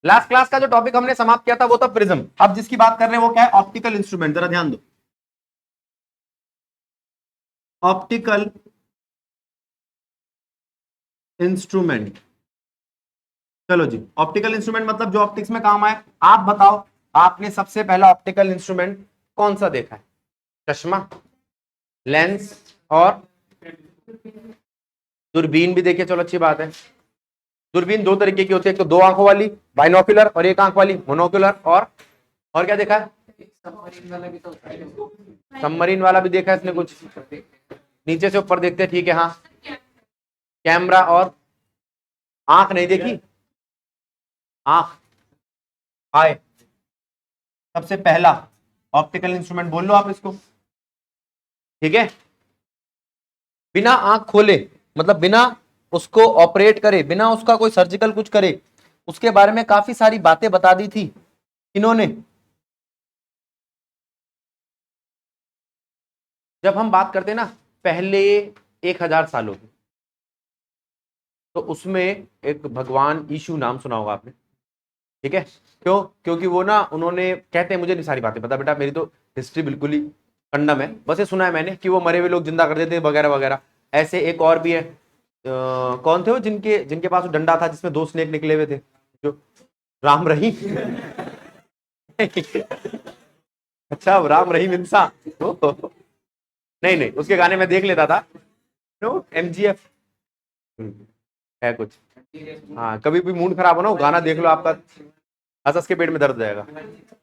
Last class का जो topic हमने समाप्त किया था वो था प्रिज्म। अब जिसकी बात कर रहे हैं वो क्या है? Optical instrument. जरा ध्यान दो, ऑप्टिकल इंस्ट्रूमेंट। चलो जी, ऑप्टिकल इंस्ट्रूमेंट मतलब जो ऑप्टिक्स में काम आए। आप बताओ, आपने सबसे पहला ऑप्टिकल इंस्ट्रूमेंट कौन सा देखा है? चश्मा, लेंस और दूरबीन भी देखिए। चलो अच्छी बात है। दूरबीन दो तरीके की होती है, एक तो दो आंखों वाली बाइनोकुलर और एक आंख वाली मोनोकुलर। और क्या देखा है? सबमरीन वाला भी देखा है इसने कुछ। नीचे से ऊपर देखते हैं, ठीक है। हाँ, कैमरा और आंख नहीं देखी। आंख हाय, सबसे पहला ऑप्टिकल इंस्ट्रूमेंट बोल लो आप इसको, ठीक है। बिना आंख खोले, मतलब बिना उसको ऑपरेट करे, बिना उसका कोई सर्जिकल कुछ करे, उसके बारे में काफी सारी बातें बता दी थी इन्होंने। जब हम बात करते हैं ना पहले 1000 सालों की, तो उसमें एक भगवान यीशु, नाम सुना होगा आपने, ठीक है। क्यों? क्योंकि वो ना, उन्होंने, कहते हैं, मुझे नहीं सारी बातें पता बेटा, मेरी तो हिस्ट्री बिल्कुल ही कंडम है, बस ये सुना है मैंने कि वो मरे हुए लोग जिंदा कर देते वगैरह वगैरह। ऐसे एक और भी है, कौन थे वो जिनके जिनके पास वो डंडा था जिसमें दो स्नेक निकले हुए थे, जो राम रहीम। अच्छा, राम रहीम इंसान। नहीं नहीं, उसके गाने में देख लेता था। नो, MGF है कुछ। हाँ, कभी भी मूड खराब हो ना, वो गाना देख लो, आपका हंस हंस के पेट में दर्द हो जाएगा।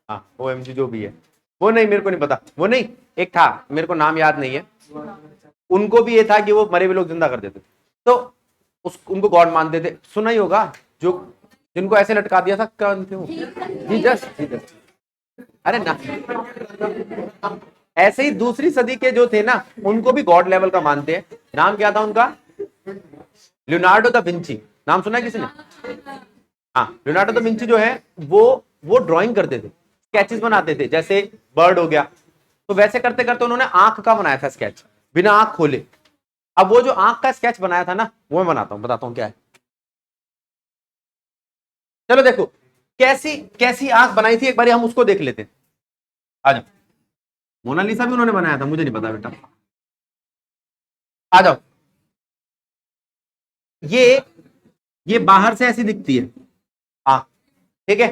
हाँ, OMG जो भी है वो, नहीं मेरे को नहीं पता, वो नहीं, एक था, मेरे को नाम याद नहीं है। उनको भी ये था कि वो मरे हुए लोग जिंदा कर देते थे, तो उनको गॉड मानते थे। सुना ही होगा, जो जिनको ऐसे लटका दिया था, कौन थे वो? Jesus, Jesus. अरे ना, ऐसे ही दूसरी सदी के जो थे ना, उनको भी गॉड लेवल का मानते हैं। नाम क्या था उनका? Leonardo da Vinci. नाम सुना है किसी ने? हाँ, लियोनार्डो दा विंची जो है वो ड्राइंग करते थे, स्केचेस बनाते थे, जैसे बर्ड हो गया, तो वैसे करते करते उन्होंने आंख का बनाया था स्केच, बिना आंख खोले। अब वो जो आंख का स्केच बनाया था ना, वो मैं बनाता हूं, बताता हूं क्या है। चलो देखो, कैसी कैसी आंख बनाई थी, एक बार हम उसको देख लेते हैं। आ जाओ। मोनालिसा भी उन्होंने बनाया था, मुझे नहीं पता बेटा। आ जाओ। ये बाहर से ऐसी दिखती है आंख, ठीक है,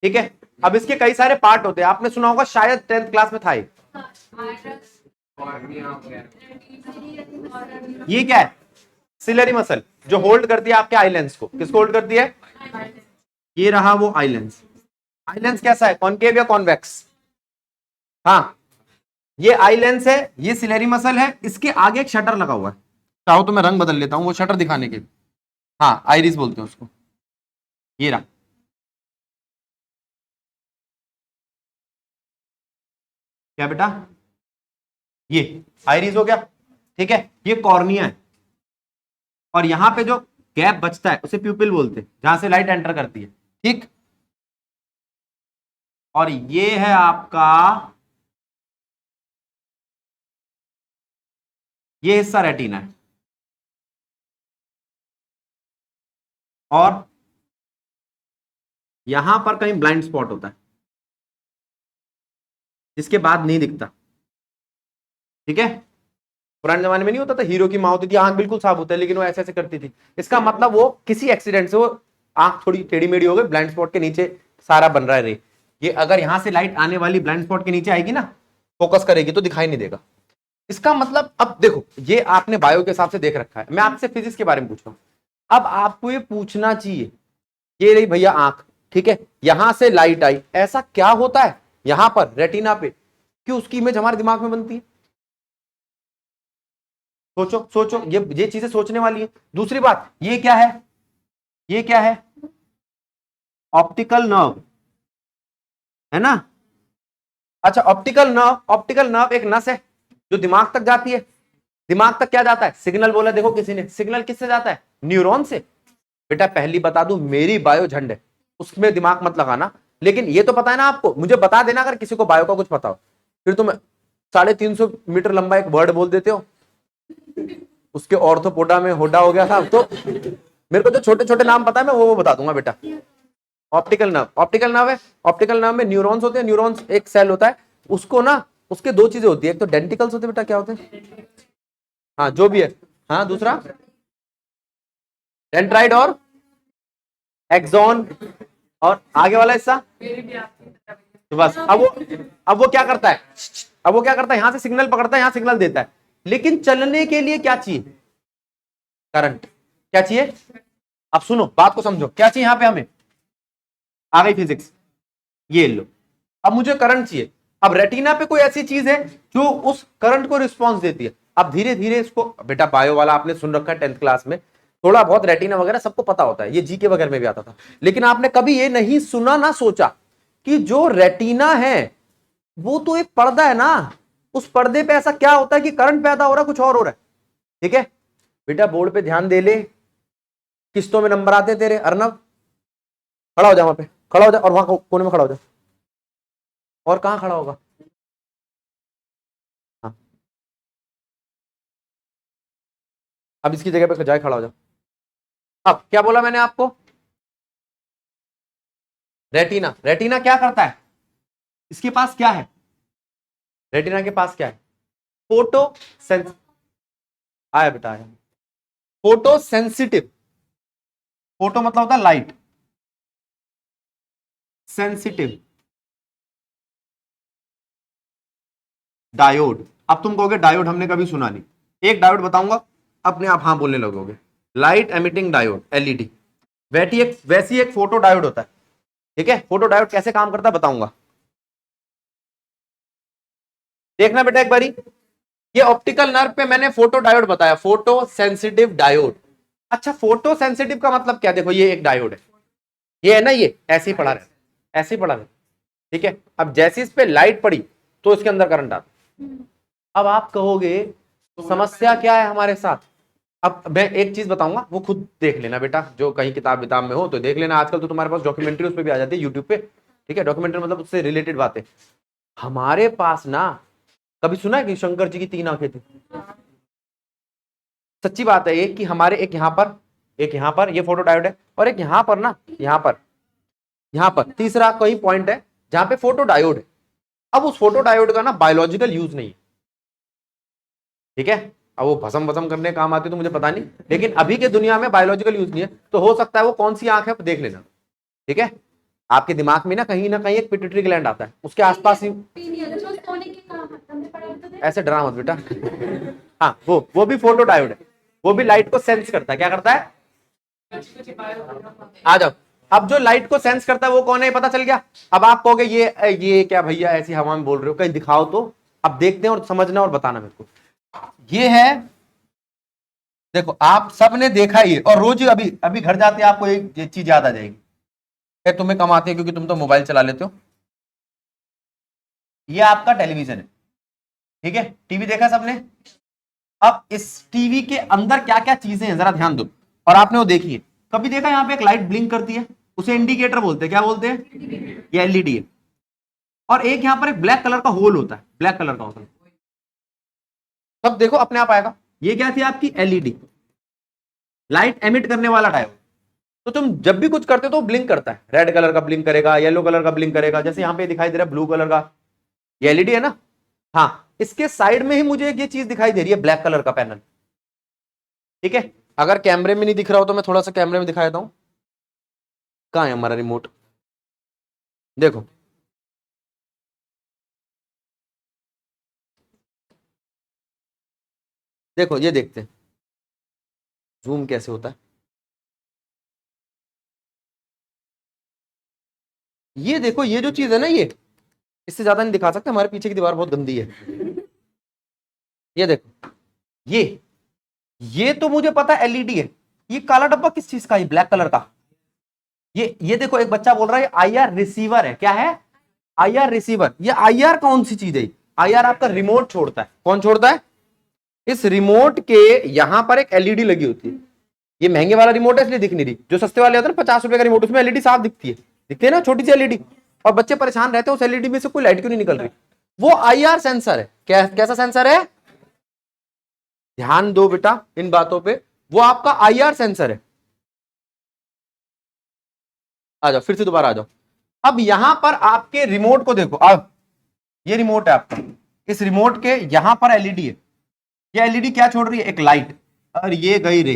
ठीक है। अब इसके कई सारे पार्ट होते हैं, आपने सुना होगा, शायद 10th क्लास में था ये क्या है? सिलरी मसल, जो होल्ड करती है आपके आई लेंस को। किसको होल्ड करती है? ये रहा वो आई लेंस। आई लेंस कैसा है? कॉनकेव या कॉन्वेक्स? हाँ, ये आई लेंस है, ये सिलेरी मसल है, इसके आगे एक शटर लगा हुआ है। चाहो तो मैं रंग बदल लेता हूं वो शटर दिखाने के। हाँ, आइरिस बोलते हैं उसको। ये रहा, क्या बेटा? ये आइरिस हो गया, ठीक है। ये कॉर्निया है, और यहां पे जो गैप बचता है उसे प्यूपिल बोलते हैं, जहां से लाइट एंटर करती है, ठीक। और ये है आपका, ये हिस्सा रेटिना है, और यहां पर कहीं ब्लाइंड स्पॉट होता है, जिसके बाद नहीं दिखता, ठीक है। पुराने जमाने में नहीं होता था, हीरो की माँ होती थी, आंख बिल्कुल साफ होता है, लेकिन वो ऐसे ऐसे करती थी। इसका मतलब वो किसी एक्सीडेंट से वो आंख थोड़ी टेढ़ी मेढ़ी हो गई, ब्लाइंड स्पॉट के नीचे सारा बन रहा है रे। ये अगर यहां से लाइट आने वाली ब्लाइंड स्पॉट के नीचे आएगी ना, फोकस करेगी, तो दिखाई नहीं देगा। इसका मतलब, अब देखो, ये आपने बायो के हिसाब से देख रखा है, मैं आपसे फिजिक्स के बारे में पूछ रहा हूं। अब आपको ये पूछना चाहिए, ये रही भैया आंख, ठीक है, यहां से लाइट आई, ऐसा क्या होता है यहां पर रेटिना पे कि उसकी इमेज हमारे दिमाग में बनती है? सोचो सोचो, ये चीजें सोचने वाली है। दूसरी बात, ये क्या है? ये क्या है? ऑप्टिकल नर्व, है ना? अच्छा, ऑप्टिकल नर्व एक नस है जो दिमाग तक जाती है। दिमाग तक क्या जाता है? सिग्नल बोला देखो किसी ने। सिग्नल किससे जाता है? न्यूरॉन से। बेटा पहली बता दूं, मेरी बायो झंड है, उसमें दिमाग मत लगाना। लेकिन ये तो पता है ना आपको, मुझे बता देना अगर किसी को बायो का कुछ पता हो। फिर तुम 350 मीटर लंबा एक वर्ड बोल देते हो, उसके ऑर्थोपोडा में होडा हो गया था, तो मेरे को जो छोटे छोटे नाम पता है मैं वो बता दूंगा बेटा। ऑप्टिकल नर्व, ऑप्टिकल नर्व है, ऑप्टिकल नर्व में न्यूरॉन्स होते हैं, न्यूरॉन्स एक सेल होता है, उसको ना उसके दो चीजें होती है, एक तो डेंटिकल्स होते हैं बेटा, क्या होते हैं, हाँ जो भी है, हाँ दूसरा डेंड्राइट और एक्सॉन, और आगे वाला हिस्सा, तो बस अब वो क्या करता है, अब वो क्या करता है, यहां से सिग्नल पकड़ता है, यहां सिग्नल देता है, लेकिन चलने के लिए क्या चाहिए, करंट, क्या चाहिए, अब सुनो बात को समझो, क्या चाहिए यहां पे हमें, आ गई फिजिक्स, ये लो, अब मुझे करंट चाहिए, अब रेटिना पे कोई ऐसी चीज है जो उस करंट को रिस्पॉन्स देती है, अब धीरे धीरे इसको, बेटा बायो वाला आपने सुन रखा है 10th क्लास में, थोड़ा बहुत रेटिना वगैरह सबको पता होता है, ये जीके वगैरह में भी आता था, लेकिन आपने कभी ये नहीं सुना ना सोचा कि जो रेटिना है वो तो एक पर्दा है ना, उस पर्दे पे ऐसा क्या होता है कि करंट पैदा हो रहा है, कुछ और हो रहा है, ठीक है बेटा, बोर्ड पे ध्यान दे ले, किस्तों में नंबर आते तेरे, अर्नव खड़ा हो जा, वहां पे खड़ा हो जा, और वहां कोने में खड़ा हो जा, और कहां खड़ा होगा, हाँ अब इसकी जगह पे जाए, खड़ा हो जा, अब क्या बोला मैंने आपको, रेटिना, रेटिना क्या करता है, इसके पास क्या है, रेटिना के पास क्या है, फोटो सेंस, आया बेटा आया, फोटो सेंसिटिव, फोटो मतलब होता है लाइट, सेंसिटिव डायोड, अब तुम कहोगे डायोड हमने कभी सुना नहीं, एक डायोड बताऊंगा, अपने आप हाँ बोलने लगोगे, लाइट एमिटिंग डायोड, एलईडी, वैसी एक फोटो डायोड होता है, ठीक है, फोटो डायोड कैसे काम करता है बताऊंगा, देखना बेटा एक बारी, ये ऑप्टिकल नर्व पे मैंने फोटो डायोड बताया, फोटो सेंसिटिव डायोड, अच्छा फोटो सेंसिटिव का मतलब क्या, देखो ये एक डायोड है, ये है ना, ये ऐसे ही पड़ा रहे, ऐसे ही पड़ा रहे, ठीक है, अब जैसे इस पे लाइट पड़ी तो इसके अंदर करंट आता, अब आप कहोगे समस्या क्या है हमारे साथ, अब मैं एक चीज बताऊंगा, वो खुद देख लेना बेटा, जो कहीं किताब विताब में हो तो देख लेना, आजकल तो तुम्हारे पास डॉक्यूमेंट्री उस पर भी आ जाती है यूट्यूब पे, ठीक है, डॉक्यूमेंट्री मतलब उससे रिलेटेड बातें, हमारे पास ना, कभी सुना है कि शंकर जी की 3 आंखें थी, सच्ची बात है, एक कि हमारे, एक यहाँ पर, एक यहाँ पर, ये फोटो डायोड है, और एक यहाँ पर ना, यहाँ पर तीसरा कोई पॉइंट है जहां पे फोटो डायोड है, अब उस फोटो डायोड का ना बायोलॉजिकल यूज नहीं है, ठीक है, अब वो भसम भसम करने काम आती है तो मुझे पता नहीं, लेकिन अभी के दुनिया में बायोलॉजिकल यूज नहीं है, तो हो सकता है वो कौन सी आंख है देख लेना, ठीक है, आपके दिमाग में ना कहीं एक पिट्यूटरी ग्लैंड आता है, उसके आसपास ही, ऐसे डरा मत बेटा, हाँ वो भी फोटो डायोड है, वो भी लाइट को सेंस करता है, क्या करता है, आ जाओ, अब जो लाइट को सेंस करता है वो कौन है पता चल गया, अब आप कहोगे ये क्या भैया ऐसी हवा में बोल रहे हो, कहीं दिखाओ तो, अब देखते हैं और समझना और बताना मेरे को, ये है, देखो आप सबने देखा ही है, और रोज अभी अभी घर जाते आपको एक चीज याद आ जाएगी, तुम्हें कम आती है क्योंकि तुम तो मोबाइल चला लेते हो, ये आपका टेलीविजन है, ठीक है, टीवी देखा सबने, अब इस टीवी के अंदर क्या क्या चीजें हैं जरा ध्यान दो, और आपने वो देखी है, कभी देखा यहाँ पे एक लाइट ब्लिंक करती है, उसे इंडिकेटर बोलते हैं, क्या बोलते हैं, ये एलईडी है, और एक यहाँ पर एक ब्लैक कलर का होल होता है, ब्लैक कलर का होता है, तब देखो अपने आप आएगा, ये क्या थी आपकी एलईडी, लाइट एमिट करने वाला डायोड, तो तुम जब भी कुछ करते हो तो ब्लिंक करता है, रेड कलर का ब्लिंक करेगा, येलो कलर का ब्लिंक करेगा, जैसे यहाँ पे दिखाई दे रहा है ब्लू कलर का, ये एलईडी है ना, हाँ इसके साइड में ही मुझे एक ये चीज दिखाई दे रही है, ब्लैक कलर का पैनल, ठीक है, अगर कैमरे में नहीं दिख रहा हो तो मैं थोड़ा सा कैमरे में दिखा देता हूं, कहां है हमारा रिमोट, देखो देखो ये देखते हैं जूम कैसे होता है, ये देखो ये जो चीज है ना, ये इससे ज्यादा नहीं दिखा सकते, हमारे पीछे की दीवार बहुत गंदी है, ये देखो ये तो मुझे पता है एलईडी है, ये काला डब्बा किस चीज का है, ब्लैक कलर का, ये देखो एक बच्चा बोल रहा है आईआर रिसीवर है, क्या है, आईआर रिसीवर, ये आईआर कौन सी चीज है, आईआर आपका रिमोट छोड़ता है, कौन छोड़ता है, इस रिमोट के यहां पर एक एलईडी लगी होती है, ये महंगे वाला रिमोट है इसलिए दिख नहीं रही, जो सस्ते वाले होते हैं ना 50 रुपए का रिमोट, उसमें एलईडी साफ दिखती है ना, छोटी सी एलईडी, और बच्चे परेशान रहते हैं उस एलईडी में से कोई लाइट क्यों नहीं निकल रही, वो आईआर सेंसर है, कैसा सेंसर है, ध्यान दो बेटा इन बातों पे, वो आपका आईआर सेंसर है, आ जाओ, फिर से दोबारा आ जाओ। अब यहां पर आपके रिमोट को देखो, अब ये रिमोट है आपका, इस रिमोट के यहां पर एलईडी है, ये एलईडी क्या छोड़ रही है, एक लाइट, और ये गई रे।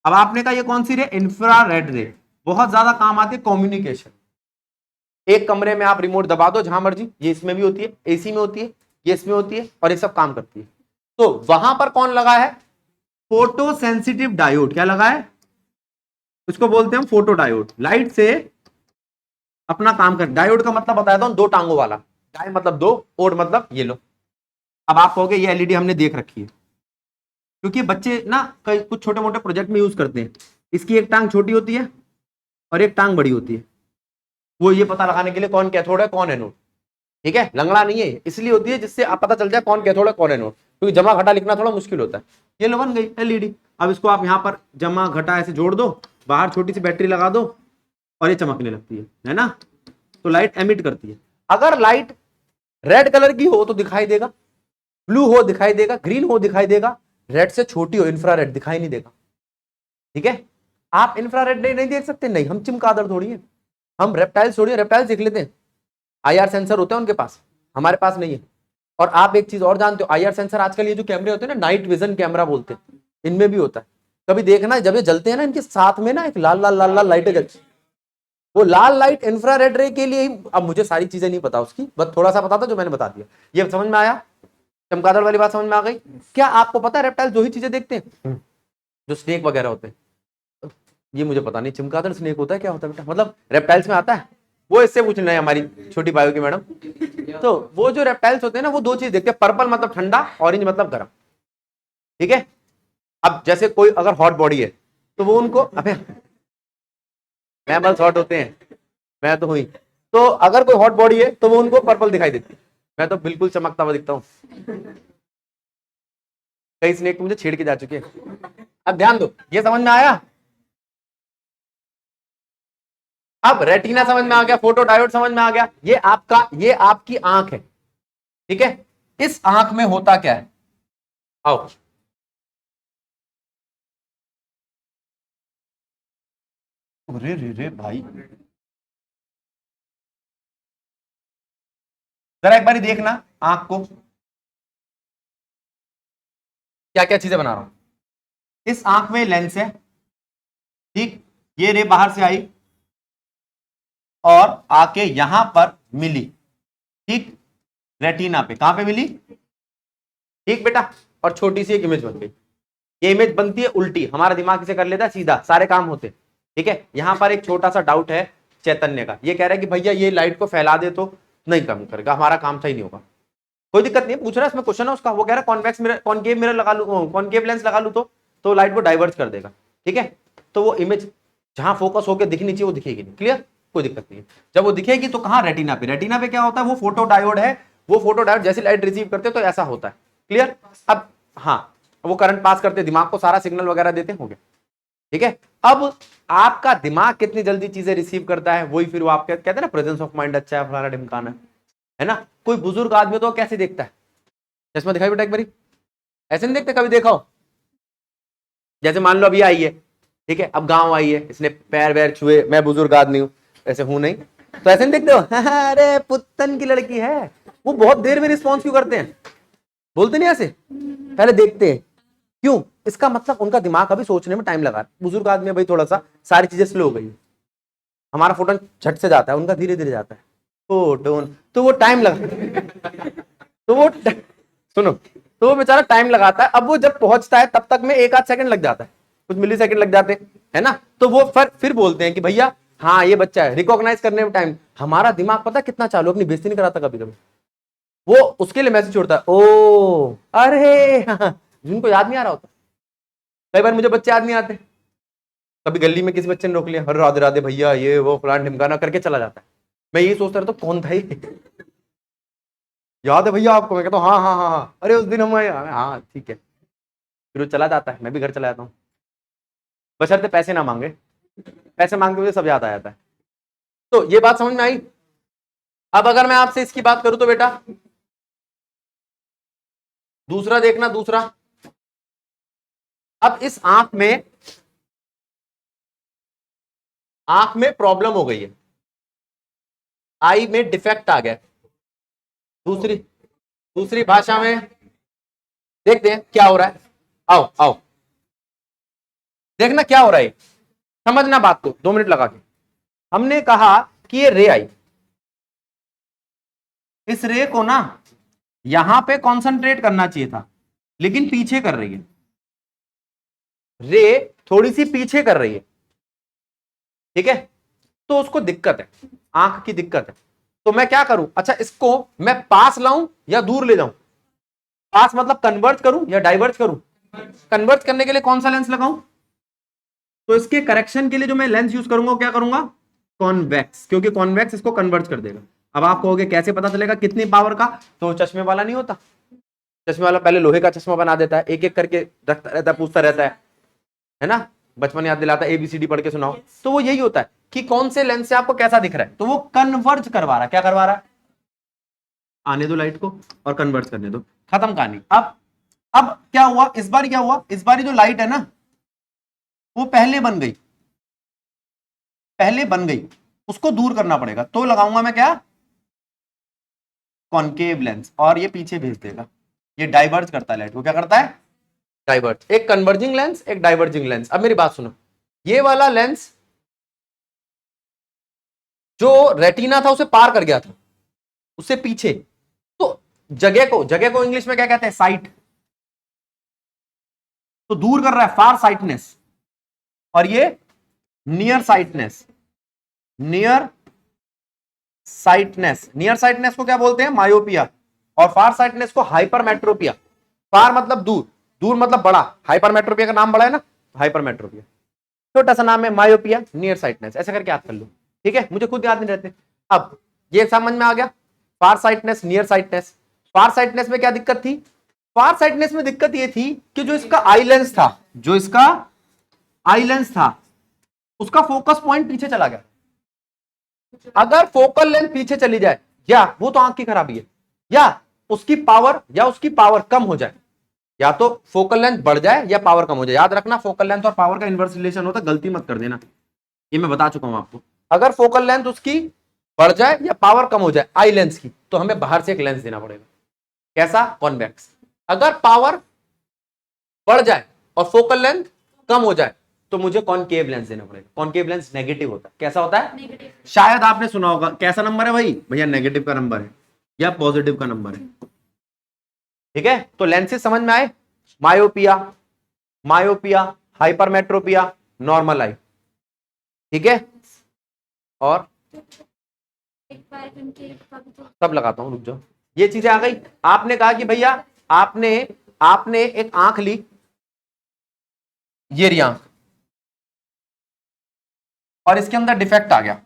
अब आपने कहा ये कौन सी रे, इंफ्रारेड रे, बहुत ज्यादा काम आती है कम्युनिकेशन। एक कमरे में आप रिमोट दबा दो जहां मर्जी, ये इसमें भी होती है, एसी में होती है, ये इसमें होती है, और ये सब काम करती है। तो वहां पर कौन लगा है, फोटो सेंसिटिव डायोड। क्या लगा है, उसको बोलते हैं फोटो डायोड। लाइट से अपना काम कर, डायोड का मतलब बताया था, दो टांगों वाला, डाय मतलब दो, ओड मतलब ये लो। अब आप कहोगे ये एलईडी हमने देख रखी है, क्योंकि बच्चे ना कई कुछ छोटे मोटे प्रोजेक्ट में यूज करते हैं। इसकी एक टांग छोटी होती है और एक टांग बड़ी होती है, वो ये पता लगाने के लिए कौन कैथोड है कौन एनोड। ठीक है, लंगड़ा नहीं है, इसलिए होती है जिससे आप पता चल जाए कौन कैथोड है कौन एनोड, क्योंकि जमा घटा लिखना थोड़ा मुश्किल होता है। ये लो बन गई एलईडी। अब इसको आप यहाँ पर जमा घटा ऐसे जोड़ दो, बाहर छोटी सी बैटरी लगा दो, और ये चमकने लगती है ना। तो लाइट एमिट करती है। अगर लाइट रेड कलर की हो तो दिखाई देगा, ब्लू हो दिखाई देगा, ग्रीन हो दिखाई देगा, रेड से छोटी हो इंफ्रारेड दिखाई नहीं देगा। ठीक है, आप इंफ्रारेड नहीं देख सकते, नहीं, हम चिमगादड़ थोड़ी है, हम रेप्टाइल्स थोड़ी है, रेप्टाइल्स देख लेते हैं, आईआर सेंसर होते हैं उनके पास, हमारे पास नहीं है। और आप एक चीज और जानते हो, आईआर सेंसर आजकल ये जो कैमरे होते हैं ना, नाइट विजन कैमरा बोलते हैं, इनमें भी होता है। कभी देखना, जब ये जलते हैं ना, इनके साथ में ना एक लाल लाल लाल लाल लाइटें जलती, वो लाल लाइट इंफ्रारेड रे के लिए ही। अब मुझे सारी चीजें नहीं पता उसकी, बस थोड़ा सा पता था जो मैंने बता दिया। ये समझ में आया, चमगादड़ वाली बात समझ में आ गई। क्या आपको पता है रेप्टाइल दो ही चीजें देखते हैं, जो स्नेक वगैरह होते हैं, ये मुझे पता नहीं, चमगादड़ स्नेक होता है क्या होता है बेटा, मतलब रेप्टाइल्स में आता है, वो इससे पूछ रहे हैं हमारी छोटी बायो की मैडम। तो वो जो रेप्टाइल्स होते हैं ना, वो दो चीज देखते हैं, पर्पल मतलब ठंडा, ऑरेंज मतलब गर्म। ठीक है, अब जैसे कोई अगर हॉट बॉडी है तो वो उनको, अबे मैमल्स हॉट होते हैं, मैं तो हुई, तो अगर कोई हॉट बॉडी है तो वो उनको पर्पल दिखाई देती है। मैं तो बिल्कुल चमकता हुआ दिखता हूँ, कई स्नेक तो मुझे छेड़ के जा चुके हैं। अब ध्यान दो, ये समझ में आया। अब रेटिना समझ में आ गया, फोटो डायोड समझ में आ गया, ये आपका, ये आपकी आंख है। ठीक है, इस आंख में होता क्या है, आओ, रे रे रे भाई, जरा एक बारी देखना आंख को, क्या क्या चीजें बना रहा हूं। इस आंख में लेंस है, ठीक, ये रे बाहर से आई और आके यहां पर मिली, ठीक, रेटिना पे, कहां पे मिली, ठीक बेटा, और छोटी सी एक इमेज बन गई। ये इमेज बनती है उल्टी, हमारा दिमाग इसे कर लेता है सीधा, सारे काम होते। ठीक है, यहां पर एक छोटा सा डाउट है चैतन्य का, ये कह रहा है कि भैया ये लाइट को फैला दे तो नहीं काम करेगा, हमारा काम सही नहीं होगा। कोई दिक्कत नहीं, पूछ रहा है, इसमें क्वेश्चन है उसका, वो कह रहा है कॉन्वेक्स मिरर, कॉनकेव मिरर लगा लू, कॉनकेव लेंस लगा लू तो लाइट को डाइवर्ट कर देगा। ठीक है, तो वो इमेज जहां फोकस होकर दिखनी चाहिए वो दिखेगी नहीं, क्लियर, कोई दिक्कत नहीं है। जब वो दिखेगी तो कहां, रेटिना पे, रेटिना पे क्या होता है, वो फोटो डायोड है, वो फोटो डायोड जैसी लाइट रिसीव करते तो ऐसा होता है, क्लियर। अब हाँ, वो करंट पास करते, दिमाग को सारा सिग्नल वगैरह देते, हो गया। ठीक है, अब आपका दिमाग कितनी जल्दी चीजें रिसीव करता है, वही फिर वो आप कहते हैं ना, प्रेजेंस ऑफ माइंड अच्छा है, फलाना ढिमकाना है ना। कोई बुजुर्ग आदमी तो कैसे देखता है, चश्मा दिखाई बेटा एक बारी, ऐसे नहीं देखते, कभी देखा हो, जैसे मान लो अभी आई है, ठीक है, अब गांव आई है, इसने पैर वैर छुए, मैं बुजुर्ग आदमी हूं, ऐसे हूं नहीं, तो ऐसे नहीं देखते हो, अरे पुत्तन की लड़की है, वो बहुत देर में रिस्पॉन्स क्यों करते हैं, बोलते नहीं ऐसे, पहले देखते हैं, क्यों, इसका मतलब उनका दिमाग अभी सोचने में टाइम लगा, बुजुर्ग आदमी भाई थोड़ा सा सारी चीजें स्लो हो गई, हमारा फोटोन झट से जाता है, उनका धीरे धीरे जाता है फोटोन, तो वो टाइम लगा, तो वो सुनो, तो वो बेचारा टाइम लगाता है, अब वो जब पहुंचता है तब तक में एक आध सेकंड लग जाता है, कुछ मिली सेकंड लग जाते हैं, है ना, तो वो फिर बोलते हैं कि भैया हाँ ये बच्चा है, रिकॉग्नाइज करने में टाइम, हमारा दिमाग पता कितना चालू, अपनी बेइज्जती नहीं कराता कभी कभी, वो उसके लिए मैसेज छोड़ता है, ओ अरे जिनको याद नहीं आ रहा होता, कई बार मुझे बच्चे याद नहीं आते, कभी गली में किसी बच्चे ने रोक लिया, अरे राधे राधे भैया ये वो फलान ढिमकाना करके चला जाता है, मैं यही सोचता रहता हूँ कौन था ये, याद है भैया आपको, मैं कहता हूँ हाँ हाँ हाँ हाँ, अरे उस दिन हम आए, हाँ ठीक है, फिर वो चला जाता है, मैं भी घर चला जाता हूँ, बशर्ते पैसे ना मांगे, पैसे मांगते हुए सब याद आ जाता है। तो ये बात समझ में आई। अब अगर मैं आपसे इसकी बात करूं तो बेटा दूसरा देखना, दूसरा, अब इस आंख में आंख में प्रॉब्लम हो गई है, आई में डिफेक्ट आ गया। दूसरी दूसरी भाषा में देखते हैं क्या हो रहा है। आओ आओ देखना क्या हो रहा है, समझना बात को, 2 मिनट लगा के। हमने कहा कि ये रे आई, इस रे को ना यहां पे कंसंट्रेट करना चाहिए था, लेकिन पीछे कर रही है, रे थोड़ी सी पीछे कर रही है, ठीक है। तो उसको दिक्कत है, आंख की दिक्कत है। तो मैं क्या करूं, अच्छा इसको मैं पास लाऊं या दूर ले जाऊं? पास मतलब कन्वर्ज करूं या डाइवर्ज करूं? कन्वर्ज करने के लिए कौन सा लेंस लगाऊं? तो इसके करेक्शन के लिए जो मैं लेंस यूज करूंगा क्या करूंगा? कॉन्वेक्स, क्योंकि कॉन्वेक्स इसको कन्वर्ज कर देगा। अब आप कहोगे कैसे पता चलेगा कितनी पावर का? तो चश्मे वाला नहीं होता, चश्मे वाला पहले लोहे का चश्मा बना देता है, एक एक करके रखता रहता है, पूछता रहता है ना, बचपन याद दिलाता है, ABCD पढ़ के सुनाओ। तो वो यही होता है कि कौन से लेंस से आपको कैसा दिख रहा है, तो वो कन्वर्ज करवा रहा है। क्या करवा रहा है? आने दो लाइट को और कन्वर्ज करने दो, खत्म कहानी। अब क्या हुआ इस बार, क्या हुआ इस बार, जो लाइट है ना वो पहले बन गई, पहले बन गई, उसको दूर करना पड़ेगा। तो लगाऊंगा मैं क्या? कॉनकेव लेंस, और ये पीछे भेज देगा, ये डाइवर्ज करता है लाइट को। क्या करता है? डाइवर्ज। एक कन्वर्जिंग लेंस, एक डाइवर्जिंग लेंस। अब मेरी बात सुनो, ये वाला लेंस जो रेटिना था उसे पार कर गया था, उससे पीछे, तो जगह को इंग्लिश में क्या कहते हैं? साइट। तो दूर कर रहा है, फार साइटनेस, और ये near sightedness. Near sightedness, near sightedness को क्या बोलते हैं? मायोपिया। और फार साइटनेस को हाइपरमेट्रोपिया। फार मतलब दूर, दूर मतलब बड़ा, हाइपरमेट्रोपिया का नाम बड़ा है ना, हाइपरमेट्रोपिया छोटा सा नाम है, मायोपिया, नियर साइटनेस, ऐसे करके याद कर लो, ठीक है। मुझे खुद याद नहीं रहते। अब ये समझ में आ गया, फार साइटनेस, नियर साइटनेस। फार साइटनेस में क्या दिक्कत थी? फार साइटनेस में दिक्कत ये थी कि जो इसका आई लेंस था, जो इसका आई लेंस था, उसका फोकस पॉइंट पीछे चला गया। अगर फोकल लेंथ पीछे चली जाए, या वो तो आंख की खराबी है, या उसकी पावर कम हो जाए, या तो फोकल लेंथ बढ़ जाए या पावर कम हो जाए। याद रखना, फोकल लेंथ और पावर का इनवर्स रिलेशन होता है, गलती मत कर देना, ये मैं बता चुका हूं आपको। अगर फोकल लेंथ उसकी बढ़ जाए या पावर कम हो जाए आई लेंस की, तो हमें बाहर से एक लेंस देना पड़ेगा। कैसा? कॉन्वेक्स। अगर पावर बढ़ जाए और फोकल लेंथ कम हो जाए, तो मुझे कॉनकेव लेंस देना पड़ेगा। कॉनकेव लेंस नेगेटिव होता है। कैसा होता है? नेगेटिव। शायद आपने सुना होगा, कैसा नंबर है भाई? भैया नेगेटिव का नंबर है या पॉजिटिव का नंबर है, ठीक है। तो लेंसेज समझ में आए? मायोपिया, मायोपिया, हाइपरमेट्रोपिया, नॉर्मल आई, ठीक है। और सब लगाता हूं, रुक जाओ। ये चीजें आ गई। आपने कहा कि भैया आपने एक आंख ली, ये रही आंख, और इसके अंदर डिफेक्ट आ गया।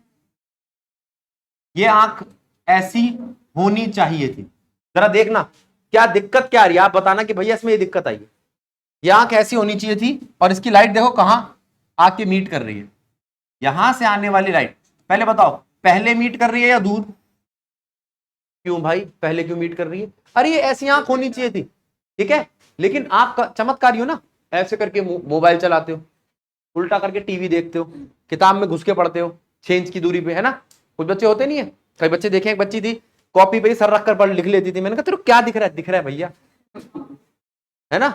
ये आंख ऐसी होनी चाहिए थी, जरा देखना क्या दिक्कत क्या आ रही है, आप बताना कि भैया इसमें ये दिक्कत आई है। ये आंख ऐसी होनी चाहिए थी, और इसकी लाइट देखो कहां आके मीट कर रही है, यहां से आने वाली लाइट। पहले बताओ, पहले मीट कर रही है या दूर? क्यों भाई पहले क्यों मीट कर रही है? अरे ये ऐसी आंख होनी चाहिए थी, ठीक है। लेकिन आप चमत्कारी हो ना, ऐसे करके मोबाइल चलाते हो, उल्टा करके टीवी देखते हो, किताब में घुस के पढ़ते हो 6 इंच की दूरी पे, है ना। कुछ बच्चे होते नहीं है, कई बच्चे देखे, एक बच्ची थी कॉपी पे ही सर रख कर पढ़ लिख लेती थी। मैंने कहा तेरे को क्या दिख रहा है? दिख रहा है भैया, है ना।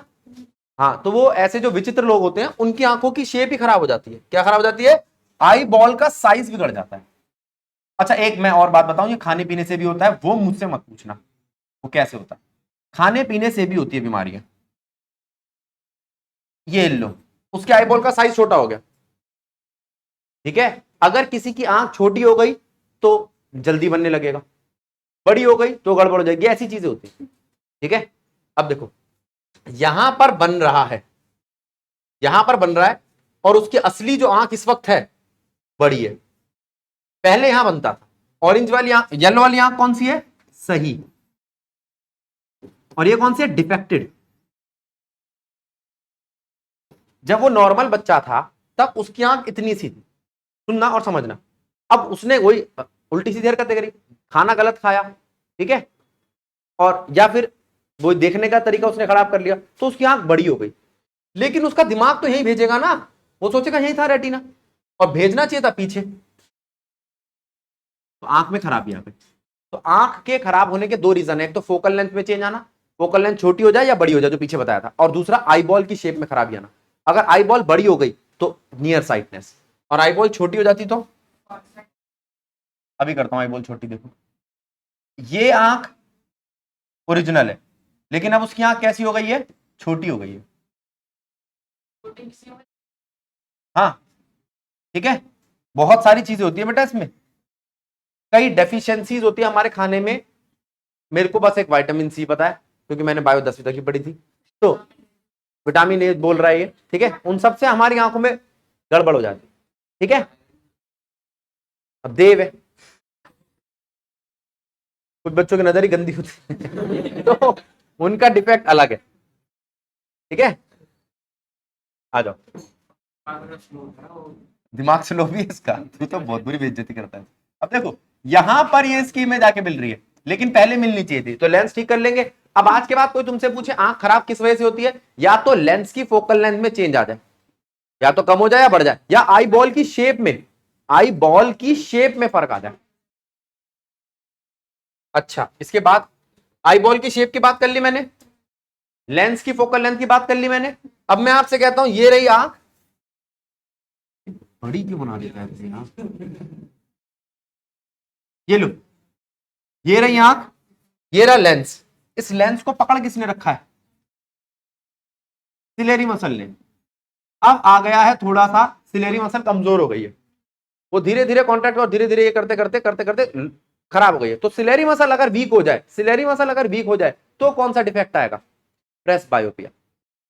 हाँ, तो वो ऐसे जो विचित्र लोग होते हैं उनकी आंखों की शेप ही खराब हो जाती है। क्या खराब हो जाती है? आई बॉल का साइज बिगड़ जाता है। अच्छा एक मैं और बात बताऊं, ये खाने पीने से भी होता है, वो मुझसे मत पूछना वो कैसे होता है। खाने पीने से भी होती है बीमारियां। ये लो, उसके आई बॉल का साइज छोटा हो गया, ठीक है। अगर किसी की आंख छोटी हो गई तो जल्दी बनने लगेगा, बड़ी हो गई तो गड़बड़ हो जाएगी, ऐसी चीजें होती है, ठीक है। अब देखो यहां पर बन रहा है, यहां पर बन रहा है, और उसकी असली जो आंख इस वक्त है बड़ी है, पहले यहां बनता था। ऑरेंज वाली आंख, येलो वाली आंख कौन सी है? सही। और ये कौन सी है? डिफेक्टेड। जब वो नॉर्मल बच्चा था तब उसकी आंख इतनी सी थी, सुनना और समझना। अब उसने वही उल्टी सीधी हरकतें करी, खाना गलत खाया, ठीक है, और या फिर वो देखने का तरीका उसने खराब कर लिया, तो उसकी आंख बड़ी हो गई। लेकिन उसका दिमाग तो यही भेजेगा ना, वो सोचेगा यही था रेटिना, और भेजना चाहिए था पीछे, तो आंख में खराबी आ गई। तो आंख के खराब होने के दो रीजन है, एक तो फोकल लेंथ में चेंज आना, फोकल लेंथ छोटी हो जाए या बड़ी हो जाए जो पीछे बताया था, और दूसरा आई बॉल की शेप में खराबी आना। अगर आई बॉल बड़ी हो गई तो नियर साइटनेस, और आई बॉल छोटी हो जाती तो, अभी करता हूं आई बॉल छोटी, देखो ये आंख ओरिजिनल है, लेकिन अब उसकी आंख कैसी हो गई है, छोटी हो गई है। हाँ ठीक है, बहुत सारी चीजें होती है बेटा इसमें, कई डेफिशिएंसीज होती है हमारे खाने में। मेरे को बस एक विटामिन सी पता है क्योंकि मैंने बायो 10वीं तक की पढ़ी थी, तो विटामिन ए बोल रहा है ये, ठीक है, उन सब से हमारी आंखों में गड़बड़ हो जाती है, ठीक है। अब देव है, कुछ बच्चों की नजर ही गंदी होती है तो उनका डिफेक्ट अलग है, ठीक है। आ जाओ, दिमाग स्लो भी है इसका, तू तो बहुत बुरी बेइज्जती करता है। अब देखो यहां पर ये स्कीम में जाके मिल रही है, लेकिन पहले मिलनी चाहिए थी, तो लेंस ठीक कर लेंगे। अब आज के बाद कोई तुमसे पूछे आंख खराब किस वजह से होती है, या तो लेंस की फोकल लेंथ में चेंज आ जाए, या तो कम हो जाए या बढ़ जाए, या आई बॉल की शेप में, आई बॉल की शेप में फर्क आ जाए। अच्छा, इसके बाद आई बॉल की शेप की बात कर ली मैंने, लेंस की फोकल लेंथ की बात कर ली मैंने। अब मैं आपसे कहता हूं ये रही आंख, बड़ी क्यों बना देता है, ये लो, ये रही आंख, ये रहा लेंस, इस लेंस को पकड़ किसने रखा है, सिलेरी मसल ने। अब आ गया है थोड़ा सा, सिलेरी मसल कमजोर हो गई है, वो धीरे धीरे कॉन्ट्रैक्ट और धीरे धीरे ये करते करते करते करते खराब हो गई है। तो सिलेरी मसल अगर वीक हो जाए, सिलेरी मसल अगर वीक हो जाए तो कौन सा डिफेक्ट आएगा, प्रेस बायोपिया,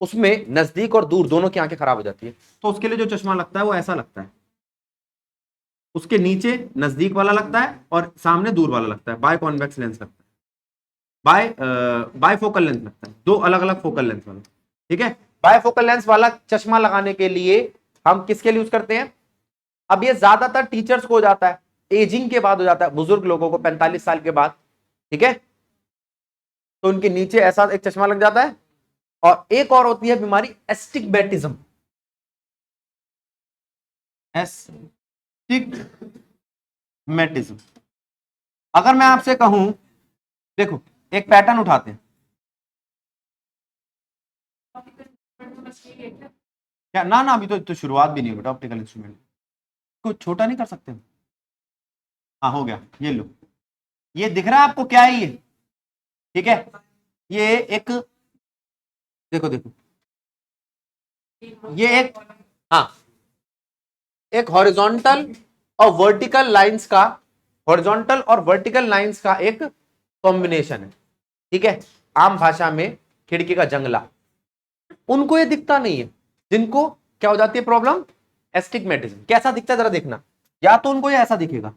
उसमें नजदीक और दूर दोनों की आंखें खराब हो जाती है। तो उसके लिए जो चश्मा लगता है वो ऐसा लगता है, उसके नीचे नजदीक वाला लगता है और सामने दूर वाला लगता है, बाय कॉन्वेक्स लेंस लगता है, बाय फोकल लेंस लगता है, दो अलग अलग फोकल लेंस वाला, ठीक है। बाय फोकल लेंस वाला चश्मा लगाने के लिए हम किसके लिए यूज करते हैं, अब ये ज्यादातर टीचर्स को हो जाता है, एजिंग के बाद हो जाता है, बुजुर्ग लोगों को 45 साल के बाद, ठीक है, तो उनके नीचे ऐसा एक चश्मा लग जाता है। और एक और होती है बीमारी एस्टिग्मेटिज्म, एस्टिग्मेटिज्म। अगर मैं आपसे कहूं, देखो एक पैटर्न उठाते हैं, क्या ना ना, अभी तो शुरुआत भी नहीं बेटा, ऑप्टिकल इंस्ट्रूमेंट को छोटा नहीं कर सकते। हाँ हो गया, ये लो, ये दिख रहा है आपको क्या है ये, ठीक है, ये एक, देखो देखो, ये एक, हाँ एक हॉरिजॉन्टल और वर्टिकल लाइंस का, हॉरिजॉन्टल और वर्टिकल लाइंस का एक कॉम्बिनेशन है, ठीक है, आम भाषा में खिड़की का जंगला। उनको ये दिखता नहीं है, जिनको क्या हो जाती है प्रॉब्लम, एस्टिग्मेटिज्म। कैसा दिखता है जरा देखना, या तो उनको ये ऐसा दिखेगा,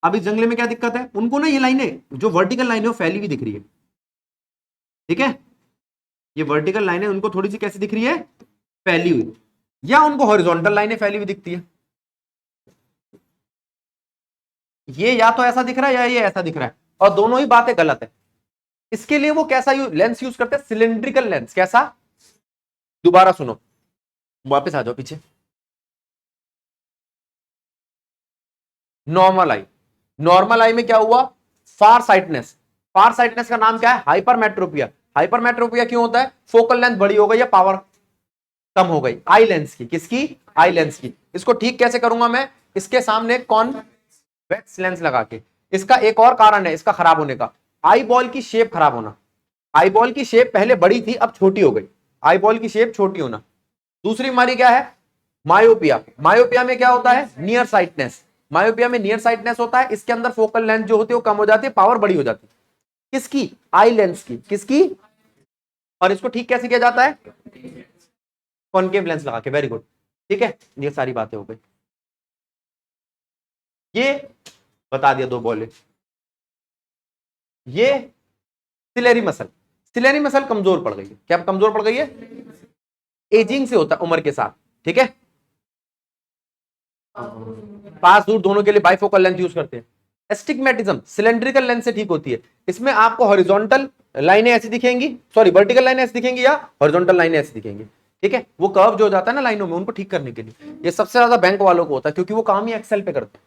अभी जंगले में क्या दिक्कत है उनको ना, ये लाइनें जो वर्टिकल लाइन है वो फैली हुई दिख रही है, ठीक है, ये वर्टिकल लाइनें उनको थोड़ी सी कैसी दिख रही है, फैली हुई, या उनको हॉरिजॉन्टल लाइनें फैली हुई दिखती है। ये या तो ऐसा दिख रहा है या ये ऐसा दिख रहा है, और दोनों ही बातें गलत है। इसके लिए वो कैसा लेंस यूज करते हैं, सिलेंड्रिकल लेंस। कैसा, दोबारा सुनो, वापस आ जाओ पीछे, नॉर्मल आई, नॉर्मल आई में क्या हुआ, फार साइटनेस, फार साइटनेस का नाम क्या है, हाइपरमेट्रोपिया। हाइपरमेट्रोपिया क्यों होता है, फोकल लेंथ बड़ी हो गई या पावर कम हो गई, आई लेंस की, किसकी, आई लेंस की। इसको ठीक कैसे करूंगा मैं, इसके सामने कॉन्वेक्स लेंस लगा के। इसका एक और कारण है इसका खराब होने का, आई बॉल की शेप खराब होना। आई बॉल की शेप पहले बड़ी थी अब छोटी हो गई, आई बॉल की शेप छोटी होना। दूसरी बीमारी क्या है, मायोपिया। मायोपिया में क्या होता है, नियर साइटनेस। मायोपिया में नियर साइटनेस होता है, इसके अंदर फोकल लेंथ जो होती है वो कम हो जाती है, पावर बड़ी हो जाती है, किसकी, आई लेंस की, किसकी। और इसको ठीक कैसे किया जाता है, कॉनकेव लेंस लगा के, वेरी गुड, ठीक है। ये सारी बातें हो गई, ये बता दिया दो बोले। ये सिलेरी मसल, सिलेरी मसल कमजोर पड़ गई है, क्या कमजोर पड़ गई है, एजिंग से होता है, उम्र के साथ, ठीक है। पास दूर दोनों के लिए बाइफोकल लेंथ यूज करते हैं, एस्टिग्मेटिज्म सिलेंड्रिकल लेंस से ठीक होती है। इसमें आपको हॉरिजॉन्टल लाइनें ऐसी दिखेंगी, सॉरी वर्टिकल लाइनें ऐसी दिखेंगी या हॉरिजॉन्टल लाइनें ऐसी दिखेंगी, ठीक है। वो कर्व जो हो जाता है ना लाइनों में, उनको ठीक करने के लिए ये सबसे ज्यादा बैंक वालों को होता है, क्योंकि वो काम ही एक्सेल पे करते हैं।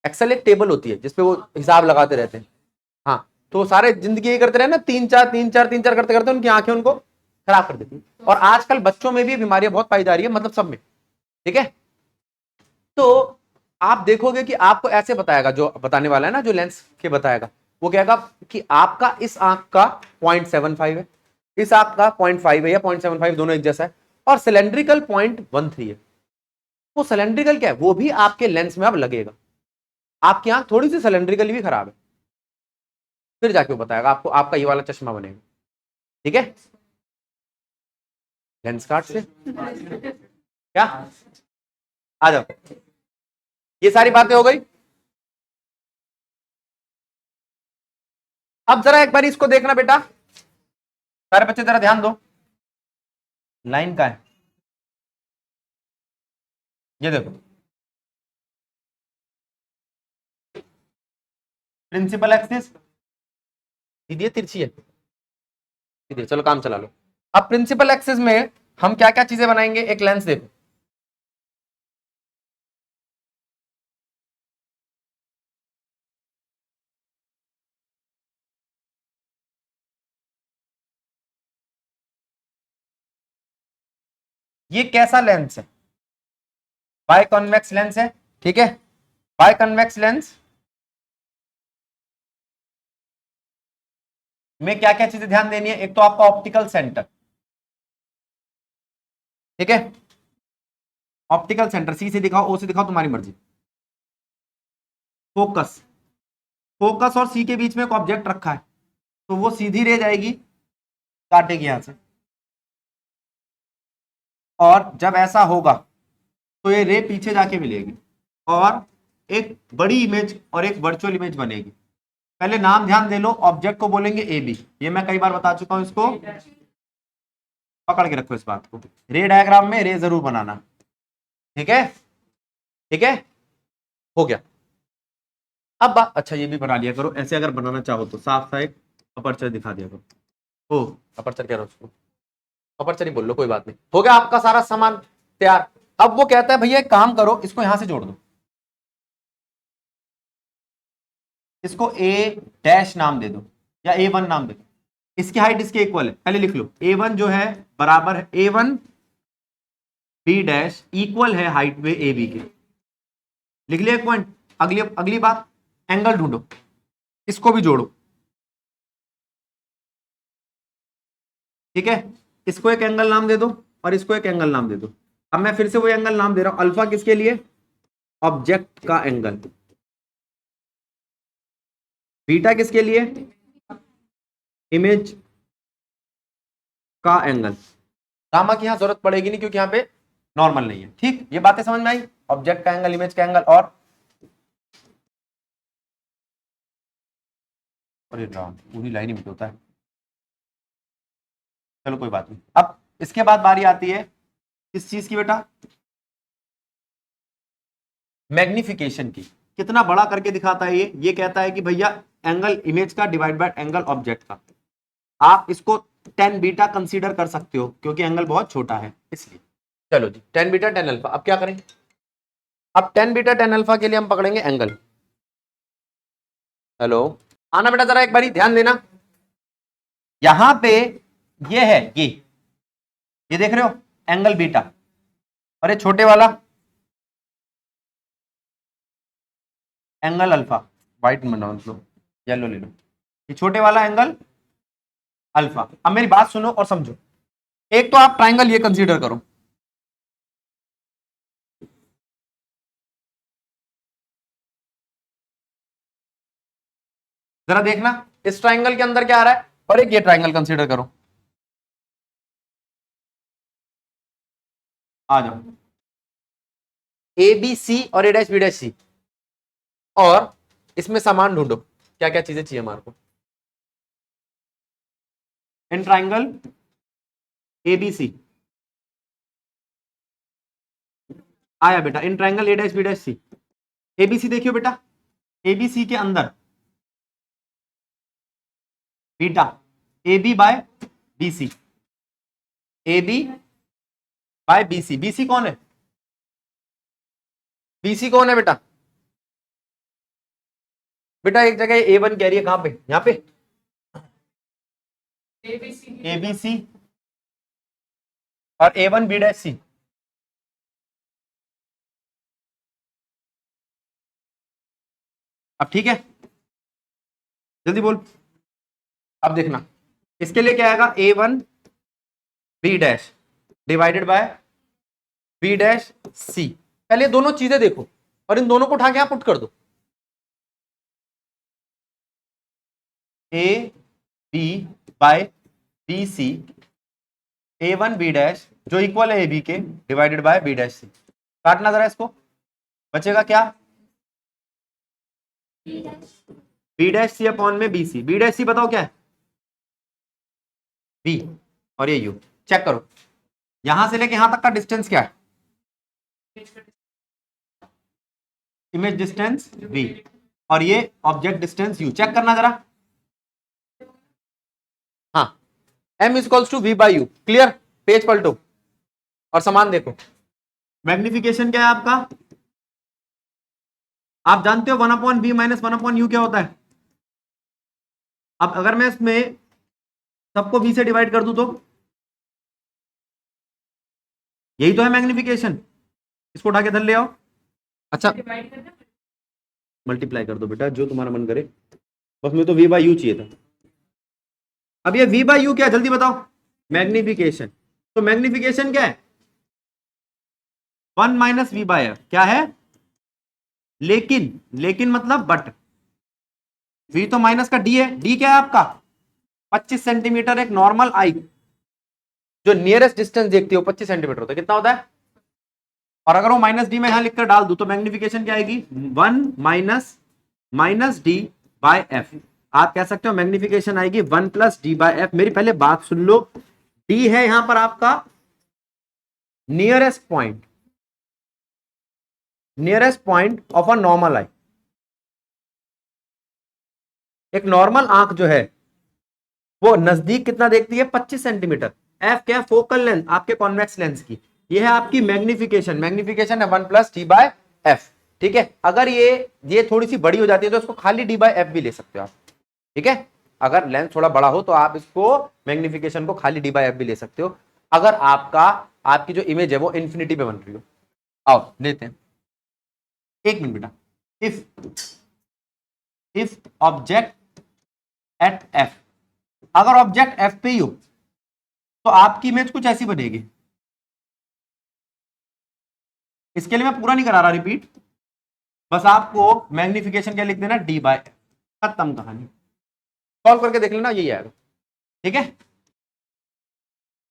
एक्सेल एक टेबल होती है जिसपे वो हिसाब लगाते रहते हैं। हाँ, तो सारे जिंदगी ये करते रहे ना, 3-4 करते करते उनकी आंखें उनको खराब कर देती है। और आजकल बच्चों में भी बीमारियां बहुत पाई जा रही है, मतलब सब में, ठीक है। तो आप देखोगे कि आपको ऐसे बताएगा, जो बताने वाला है ना, जो लेंस के बताएगा, वो कहेगा कि आपका इस आंख का 0.75 है, इस आंख का 0.5 है या 0.75, दोनों एक जैसा है, और सिलेंड्रिकल 0.13 है। वो सिलेंड्रिकल क्या है, वो भी आपके लेंस में अब लगेगा। आपकी आंख थोड़ी सी सिलेंड्रिकली भी खराब है, फिर जाके वो बताएगा आपको, आपका ये वाला चश्मा बनेगा, ठीक है। लेंस कार्ड से क्या, आ जाओ, ये सारी बातें हो गई। अब जरा एक बार इसको देखना बेटा, सारे बच्चे जरा ध्यान दो। लाइन का है, ये देखो, प्रिंसिपल एक्सिस सीधी है तिरछी है, सीधी है, चलो काम चला लो। अब प्रिंसिपल एक्सिस में हम क्या क्या चीजें बनाएंगे, एक लेंस देखो, ये कैसा लेंस है, बाय कॉन्वेक्स लेंस है, ठीक है। बाय कन्वेक्स लेंस में क्या क्या चीजें ध्यान देनी है, एक तो आपका ऑप्टिकल सेंटर, ठीक है। ऑप्टिकल सेंटर, सी से दिखाओ, ओ से दिखाओ, तुम्हारी मर्जी। फोकस, फोकस और सी के बीच में एक ऑब्जेक्ट रखा है, तो वो सीधी रह जाएगी, काटेगी यहां से, और जब ऐसा होगा तो ये रे पीछे जाके मिलेगी और एक बड़ी इमेज और एक वर्चुअल इमेज बनेगी। पहले नाम ध्यान दे लो, ऑब्जेक्ट को बोलेंगे ए बी, ये मैं कई बार बता चुका हूं, इसको पकड़ के रखो इस बात को, रे डायग्राम में रे जरूर बनाना, ठीक है, ठीक है, हो गया। अब बात, अच्छा ये भी बना लिया करो ऐसे, अगर बनाना चाहो तो साफ सा एक अपर्चर दिखा दिया करो। ओ अपर्चर कह रहा हूं उसको, अपर्चर ही बोल लो, कोई बात नहीं। हो गया आपका सारा सामान तैयार। अब वो कहता है भैया एक काम करो, इसको यहां से जोड़ दो, इसको ए डैश नाम दे दो या A1 नाम दे दो, इसकी हाइट इसके इक्वल है, पहले लिख लो A1 जो है बराबर है A1 बी डैश, इक्वल है हाइट में ए बी के, लिख लिया एक पॉइंट। अगली अगली बात, एंगल ढूंढो, इसको भी जोड़ो, ठीक है। इसको एक एंगल नाम दे दो और इसको एक एंगल नाम दे दो। अब मैं फिर से वो एंगल नाम दे रहा हूं, अल्फा किसके लिए, ऑब्जेक्ट का एंगल, बीटा किसके लिए, इमेज का एंगल, गामा की यहां जरूरत पड़ेगी नहीं क्योंकि यहां पे नॉर्मल नहीं है, ठीक। ये बातें समझ में आई, ऑब्जेक्ट का एंगल, इमेज का एंगल, और अरे राम पूरी लाइन ही में होता है, चलो कोई बात नहीं। अब इसके बाद बारी आती है किस चीज की बेटा, मैग्निफिकेशन की। कितना बड़ा करके दिखाता है ये कहता है कि भैया एंगल इमेज का डिवाइड बाय एंगल ऑब्जेक्ट का, आप इसको 10 बीटा कंसीडर कर सकते हो क्योंकि एंगल बहुत छोटा है इसलिए। चलो जी 10 बीटा 10 अल्फा, अब क्या करें, अब 10 बीटा 10 अल्फा के लिए हम पकड़ेंगे एंगल। हेलो, आना बेटा जरा एक बारी ध्यान देना, यहां पे ये है, ये देख रहे हो एंगल बीटा, और ये छोटे वाला एंगल अल्फा, व्हाइट में लो, येलो ले लो, ये छोटे वाला एंगल अल्फा। अब मेरी बात सुनो और समझो, एक तो आप ट्राइंगल ये कंसीडर करो, जरा देखना इस ट्राइंगल के अंदर क्या आ रहा है, और एक ये ट्राइंगल कंसीडर करो, आ जाओ, ए बी सी और ए डैश बी डैश सी, और इसमें सामान ढूंढो क्या क्या चीजें चाहिए हमारे को। इन ट्राइंगल ए बी सी आया बेटा, in triangle A dash B dash C, ABC देखियो बेटा, एबीसी के अंदर beta A B by BC, A B by BC. BC कौन है? बीसी कौन है बेटा? बेटा एक जगह ए वन कह रही है, कहां पे? यहां पे एबीसी और ए वन बी डैश सी। अब ठीक है, जल्दी बोल। अब देखना, इसके लिए क्या आएगा? A one B dash divided by B dash C. पहले दोनों चीजें देखो और इन दोनों को उठा के यहां पुट कर दो। A B by B C, A one B dash जो इक्वल है ए बी के divided by B dash C. काटना जरा इसको, बचेगा क्या? बी डैश सी अपॉन में B C. B dash C बताओ क्या है? बी और ये यू। चेक करो, यहां से लेके यहां तक का डिस्टेंस क्या है? इमेज डिस्टेंस बी और ये ऑब्जेक्ट डिस्टेंस यू। चेक करना जरा। हाँ, m equals to V by U. Clear? Page पलटो और समान देखो। मैग्निफिकेशन क्या है आपका? आप जानते हो 1 upon B minus 1 upon U क्या होता है? अब अगर मैं इसमें सबको v से डिवाइड कर दूं तो यही तो है मैग्निफिकेशन। इसको उठा के धर ले आओ। अच्छा, मल्टीप्लाई कर दो बेटा, जो तुम्हारा मन करे, बस मुझे तो v बाई यू चाहिए था। अब ये v बाई यू क्या है जल्दी बताओ? मैग्निफिकेशन। तो मैग्निफिकेशन क्या है? 1 माइनस वी बाय एफ। क्या है? लेकिन मतलब बट। v तो माइनस का d है। d क्या है आपका? 25 सेंटीमीटर। एक नॉर्मल आई जो नियरेस्ट डिस्टेंस देखती हो 25 सेंटीमीटर होता है, कितना होता है? और अगर वो माइनस डी में यहां लिखकर डाल दूं तो मैग्निफिकेशन क्या आएगी? 1 माइनस डी बाय एफ। आप कह सकते हो मैग्निफिकेशन आएगी 1 प्लस डी बाय एफ। मेरी पहले बात सुन लो। डी है यहां पर आपका nearest point of a normal eye. एक नॉर्मल आंख जो है वो नजदीक कितना देखती है? 25 सेंटीमीटर। एफ क्या? फोकल लेंथ आपके कॉन्वेक्स लेंस की। ये है आपकी मैग्निफिकेशन। मैग्निफिकेशन है 1 प्लस डी बाय एफ। ठीक है, अगर ये थोड़ी सी बड़ी हो जाती है तो इसको खाली डी बाय एफ भी ले सकते हो आप। ठीक है, अगर लेंस थोड़ा बड़ा हो तो आप इसको मैग्निफिकेशन को खाली डी बाय एफ भी ले सकते हो, अगर आपकी जो इमेज है वो इंफिनिटी पे बन रही हो। आओ लेते हैं, एक मिनट बेटा। इफ ऑब्जेक्ट एट एफ, अगर ऑब्जेक्ट एफ पे ही हो तो आपकी इमेज कुछ ऐसी बनेगी। इसके लिए मैं पूरा नहीं करा रहा रिपीट, बस आपको मैग्निफिकेशन क्या लिख देना? D by F. खत्म कहानी। सॉल्व करके देख लेना, यही आएगा। ठीक है,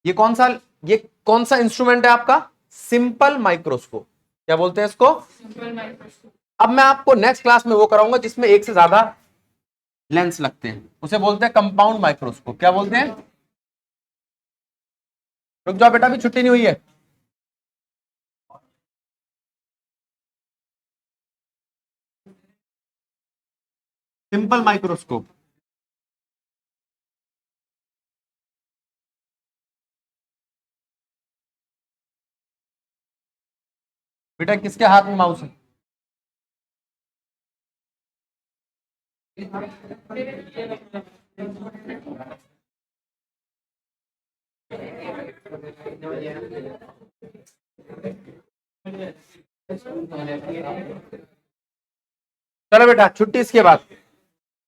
ये कौन सा इंस्ट्रूमेंट है आपका? Simple microscope. क्या बोलते हैं इसको? Simple microscope. अब मैं आपको नेक्स्ट क्लास में वो कराऊंगा जिसमें एक से ज्यादा लेंस लगते हैं, उसे बोलते हैं कंपाउंड माइक्रोस्कोप। क्या बोलते हैं? रुक जाओ बेटा, अभी छुट्टी नहीं हुई है। Simple microscope. बेटा किसके हाथ में माउस है? चलो बेटा, छुट्टी इसके बाद।